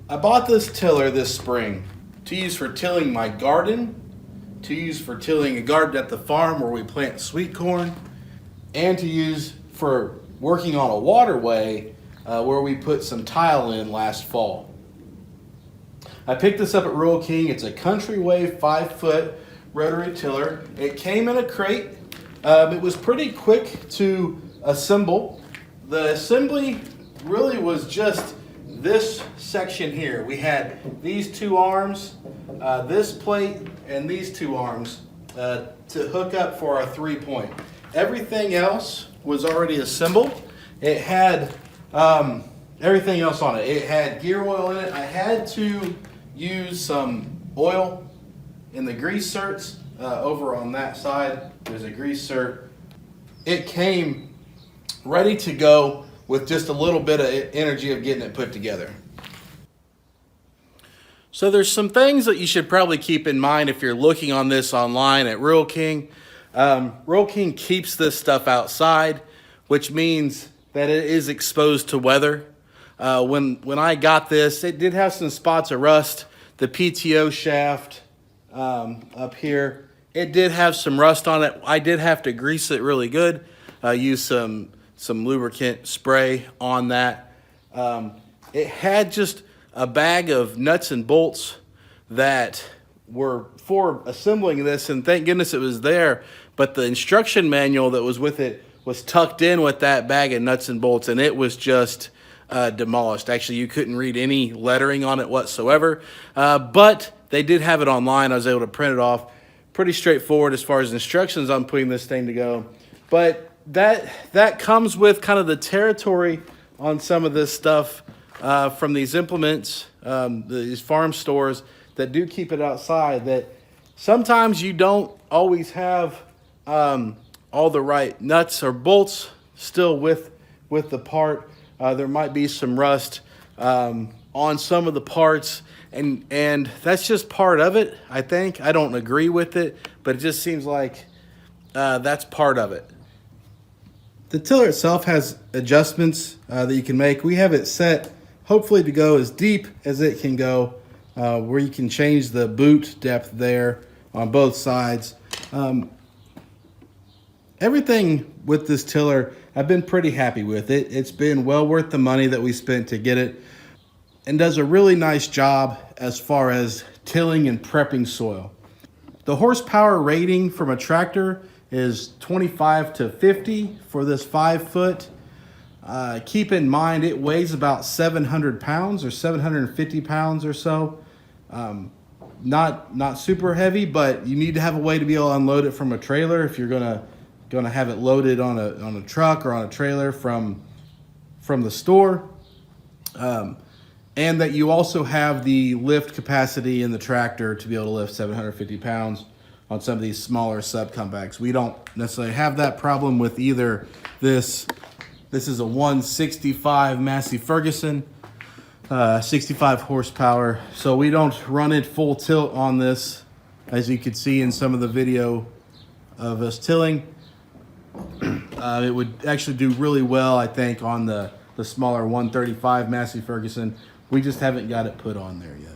I bought this tiller this spring to use for tilling my garden, to use for tilling a garden at the farm where we plant sweet corn, and to use for working on a waterway where we put some tile in last fall. I picked this up at Rural King. It's a Countryway 5-foot rotary tiller. It came in a crate. It was pretty quick to assemble. The assembly really was just this section here. We had these two arms, this plate, and these two arms to hook up for our 3-point. Everything else was already assembled. It had everything else on it. It had gear oil in it. I had to use some oil in the grease certs over on that side. There's a grease cert. It came ready to go with just a little bit of energy of getting it put together. So there's some things that you should probably keep in mind if you're looking on this online at Rural King. Rural King keeps this stuff outside, which means that it is exposed to weather. When I got this, it did have some spots of rust. The PTO shaft up here, it did have some rust on it. I did have to grease it really good. Use some lubricant spray on that. It had just a bag of nuts and bolts that were for assembling this, and thank goodness it was there. But the instruction manual that was with it was tucked in with that bag of nuts and bolts, and it was just demolished. Actually, you couldn't read any lettering on it whatsoever, but they did have it online. I was able to print it off. Pretty straightforward as far as instructions on putting this thing to go. But that comes with kind of the territory on some of this stuff from these implements, these farm stores that do keep it outside, that sometimes you don't always have all the right nuts or bolts still with the part. There might be some rust on some of the parts, and that's just part of it, I think. I don't agree with it, but it just seems like that's part of it. The tiller itself has adjustments that you can make. We have it set hopefully to go as deep as it can go, where you can change the boot depth there on both sides. Everything with this tiller, I've been pretty happy with it. It's been well worth the money that we spent to get it, and does a really nice job as far as tilling and prepping soil. The horsepower rating from a tractor is 25 to 50 for this 5-foot. Keep in mind it weighs about 700 pounds or 750 pounds or so. Not super heavy, but you need to have a way to be able to unload it from a trailer if you're gonna have it loaded on a truck or on a trailer from the store. And that you also have the lift capacity in the tractor to be able to lift 750 pounds on some of these smaller subcompacts. We don't necessarily have that problem with either this. This is a 165 Massey Ferguson, 65 horsepower. So we don't run it full tilt on this, as you could see in some of the video of us tilling. It would actually do really well, I think, on the smaller 135 Massey Ferguson. We just haven't got it put on there yet.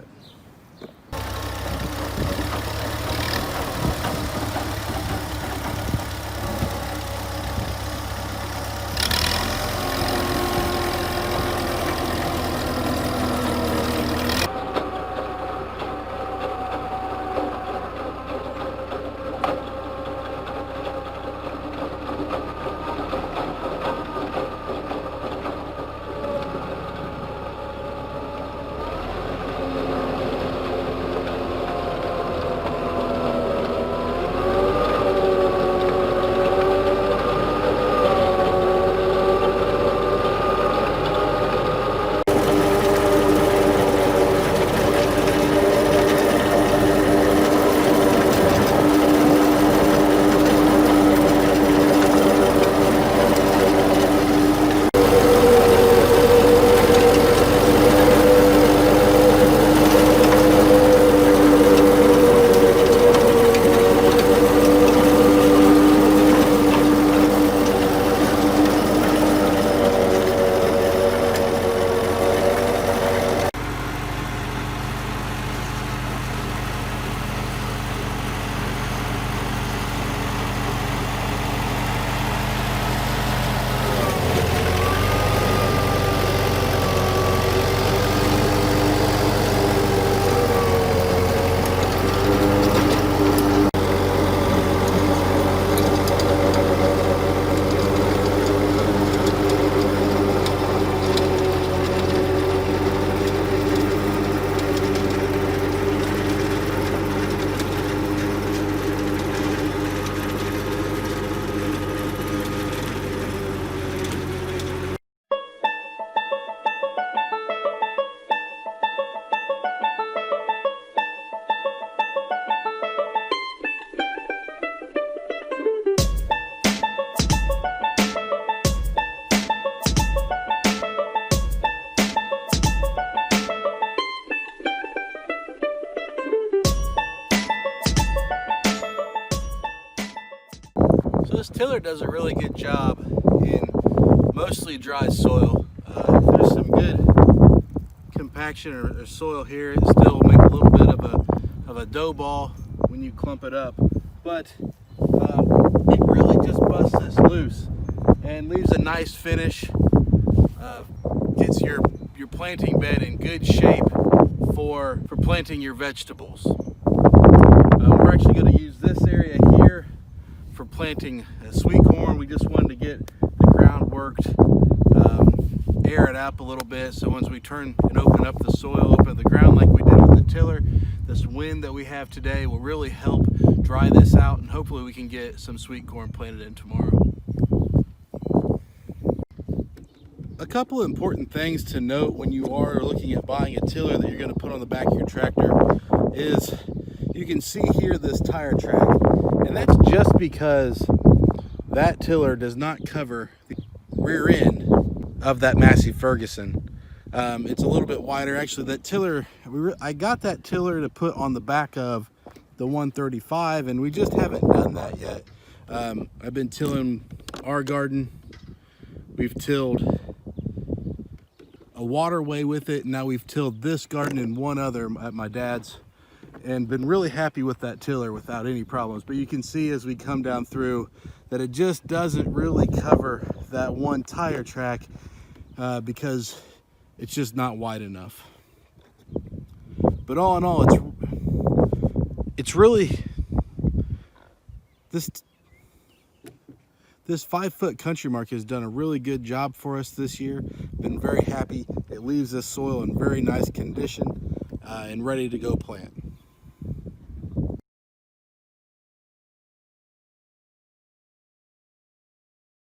this tiller does a really good job in mostly dry soil. If there's some good compaction or soil here, it still will make a little bit of a dough ball when you clump it up, but it really just busts this loose and leaves a nice finish. Gets your planting bed in good shape for planting your vegetables. We're actually going to use this area here for planting sweet corn. We just wanted to get the ground worked, air it up a little bit, so once we turn and open up the soil, open the ground like we did with the tiller, this wind that we have today will really help dry this out, and hopefully we can get some sweet corn planted in tomorrow. A couple of important things to note when you are looking at buying a tiller that you're going to put on the back of your tractor is you can see here this tire track, and that's just because that tiller does not cover the rear end of that Massey Ferguson. It's a little bit wider. Actually, that tiller, I got that tiller to put on the back of the 135, and we just haven't done that yet. I've been tilling our garden. We've tilled a waterway with it, and now we've tilled this garden and one other at my dad's, and been really happy with that tiller without any problems. But you can see as we come down through that it just doesn't really cover that one tire track because it's just not wide enough. But all in all, it's really this 5-foot Country Mark has done a really good job for us this year. Been very happy. It leaves this soil in very nice condition and ready to go plant.